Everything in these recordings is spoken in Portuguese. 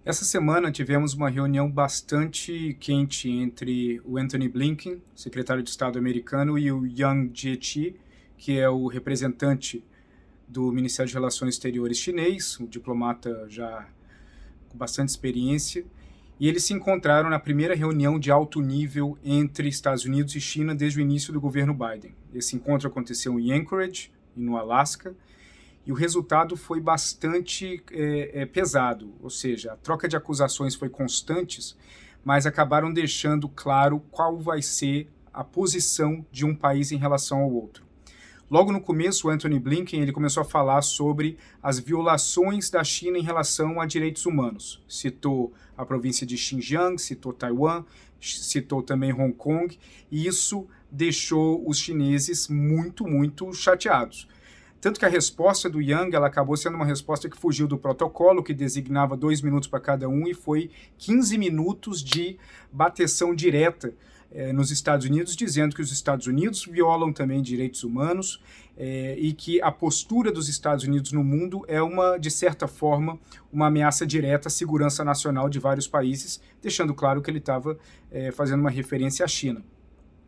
Essa semana tivemos uma reunião bastante quente entre o Antony Blinken, secretário de Estado americano, e o Yang Jiechi, que é o representante do Ministério de Relações Exteriores chinês, um diplomata já com bastante experiência, e eles se encontraram na primeira reunião de alto nível entre Estados Unidos e China desde o início do governo Biden. Esse encontro aconteceu em Anchorage, no Alasca, e o resultado foi bastante pesado, ou seja, a troca de acusações foi constante, mas acabaram deixando claro qual vai ser a posição de um país em relação ao outro. Logo no começo, o Antony Blinken ele começou a falar sobre as violações da China em relação a direitos humanos. Citou a província de Xinjiang, citou Taiwan, citou também Hong Kong, e isso deixou os chineses muito chateados. Tanto que a resposta do Yang ela acabou sendo uma resposta que fugiu do protocolo, que designava 2 minutos para cada um, e foi 15 minutos de bateção direta nos Estados Unidos, dizendo que os Estados Unidos violam também direitos humanos e que a postura dos Estados Unidos no mundo é de certa forma, uma ameaça direta à segurança nacional de vários países, deixando claro que ele estava fazendo uma referência à China.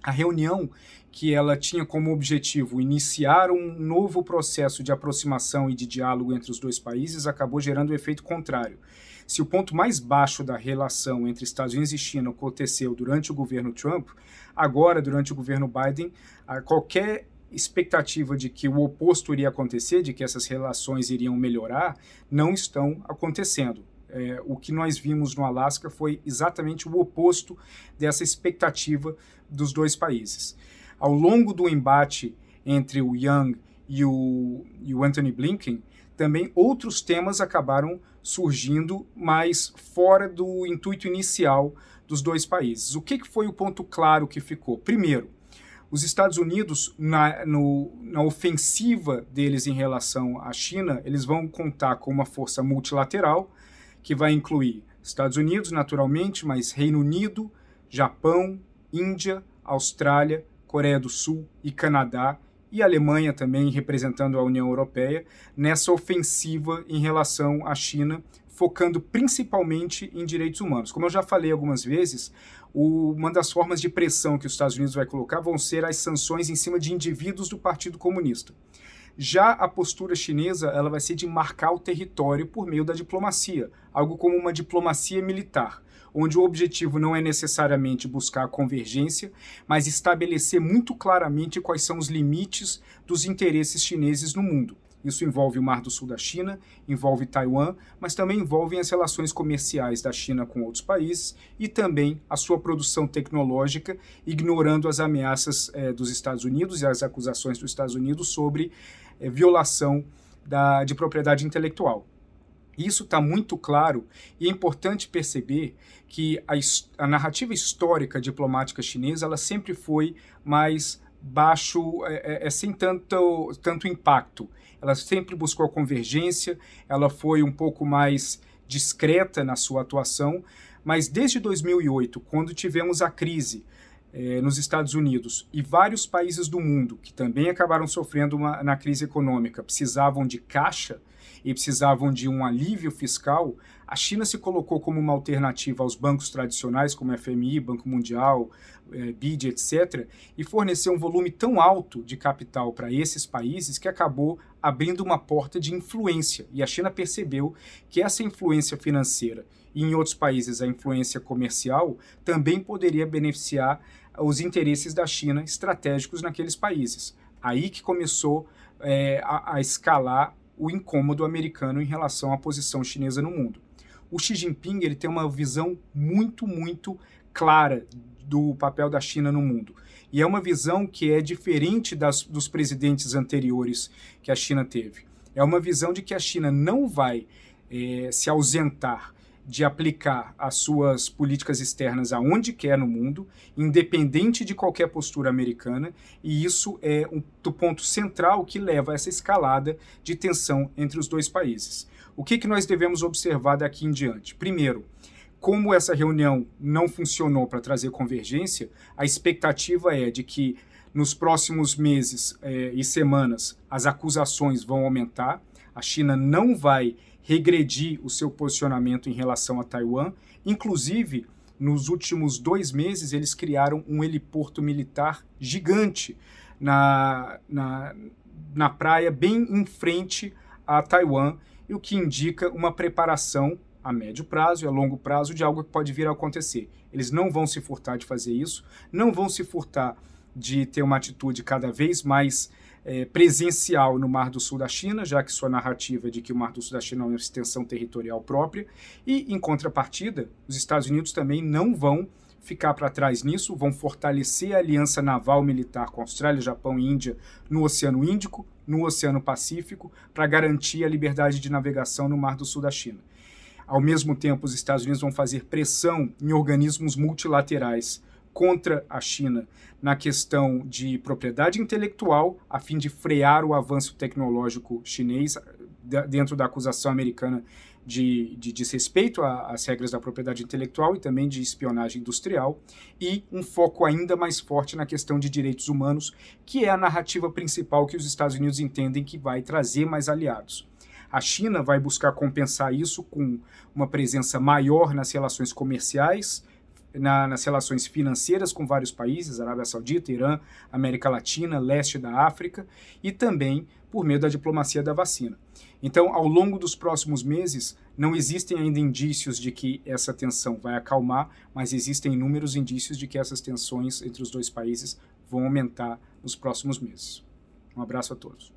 A reunião, que ela tinha como objetivo iniciar um novo processo de aproximação e de diálogo entre os dois países, acabou gerando um efeito contrário. Se o ponto mais baixo da relação entre Estados Unidos e China aconteceu durante o governo Trump, agora, durante o governo Biden, qualquer expectativa de que o oposto iria acontecer, de que essas relações iriam melhorar, não estão acontecendo. O que nós vimos no Alasca foi exatamente o oposto dessa expectativa dos dois países. Ao longo do embate entre o Yang e o Antony Blinken, também outros temas acabaram surgindo, mas fora do intuito inicial dos dois países. O que foi o ponto claro que ficou? Primeiro, os Estados Unidos, na ofensiva deles em relação à China, eles vão contar com uma força multilateral, que vai incluir Estados Unidos, naturalmente, mas Reino Unido, Japão, Índia, Austrália, Coreia do Sul e Canadá, e Alemanha também representando a União Europeia, nessa ofensiva em relação à China, focando principalmente em direitos humanos. Como eu já falei algumas vezes, uma das formas de pressão que os Estados Unidos vai colocar vão ser as sanções em cima de indivíduos do Partido Comunista. Já a postura chinesa ela vai ser de marcar o território por meio da diplomacia, algo como uma diplomacia militar, onde o objetivo não é necessariamente buscar a convergência, mas estabelecer muito claramente quais são os limites dos interesses chineses no mundo. Isso envolve o Mar do Sul da China, envolve Taiwan, mas também envolve as relações comerciais da China com outros países e também a sua produção tecnológica, ignorando as ameaças dos Estados Unidos e as acusações dos Estados Unidos sobre violação de propriedade intelectual. Isso está muito claro e é importante perceber que a narrativa histórica diplomática chinesa ela sempre foi mais baixo, sem tanto impacto. Ela sempre buscou a convergência, ela foi um pouco mais discreta na sua atuação, mas desde 2008, quando tivemos a crise nos Estados Unidos e vários países do mundo que também acabaram sofrendo na crise econômica, precisavam de caixa e precisavam de um alívio fiscal, a China se colocou como uma alternativa aos bancos tradicionais, como FMI, Banco Mundial, BID, etc., e forneceu um volume tão alto de capital para esses países que acabou abrindo uma porta de influência. E a China percebeu que essa influência financeira e em outros países a influência comercial também poderia beneficiar os interesses da China estratégicos naqueles países. Aí que começou a escalar o incômodo americano em relação à posição chinesa no mundo. O Xi Jinping ele tem uma visão muito clara do papel da China no mundo. E é uma visão que é diferente dos presidentes anteriores que a China teve. É uma visão de que a China não vai se ausentar de aplicar as suas políticas externas aonde quer no mundo, independente de qualquer postura americana, e isso é do ponto central que leva a essa escalada de tensão entre os dois países. O que nós devemos observar daqui em diante? Primeiro, como essa reunião não funcionou para trazer convergência, a expectativa é de que nos próximos meses e semanas as acusações vão aumentar, A China não vai regredir o seu posicionamento em relação a Taiwan. Inclusive, nos últimos 2 meses, eles criaram um heliporto militar gigante na praia, bem em frente a Taiwan, e o que indica uma preparação a médio prazo e a longo prazo de algo que pode vir a acontecer. Eles não vão se furtar de fazer isso, não vão se furtar de ter uma atitude cada vez mais presencial no Mar do Sul da China, já que sua narrativa é de que o Mar do Sul da China é uma extensão territorial própria, e, em contrapartida, os Estados Unidos também não vão ficar para trás nisso, vão fortalecer a aliança naval militar com a Austrália, Japão e Índia no Oceano Índico, no Oceano Pacífico, para garantir a liberdade de navegação no Mar do Sul da China. Ao mesmo tempo, os Estados Unidos vão fazer pressão em organismos multilaterais contra a China na questão de propriedade intelectual, a fim de frear o avanço tecnológico chinês dentro da acusação americana de desrespeito às regras da propriedade intelectual e também de espionagem industrial, e um foco ainda mais forte na questão de direitos humanos, que é a narrativa principal que os Estados Unidos entendem que vai trazer mais aliados. A China vai buscar compensar isso com uma presença maior nas relações comerciais, nas relações financeiras com vários países, Arábia Saudita, Irã, América Latina, leste da África, e também por meio da diplomacia da vacina. Então, ao longo dos próximos meses, não existem ainda indícios de que essa tensão vai acalmar, mas existem inúmeros indícios de que essas tensões entre os dois países vão aumentar nos próximos meses. Um abraço a todos.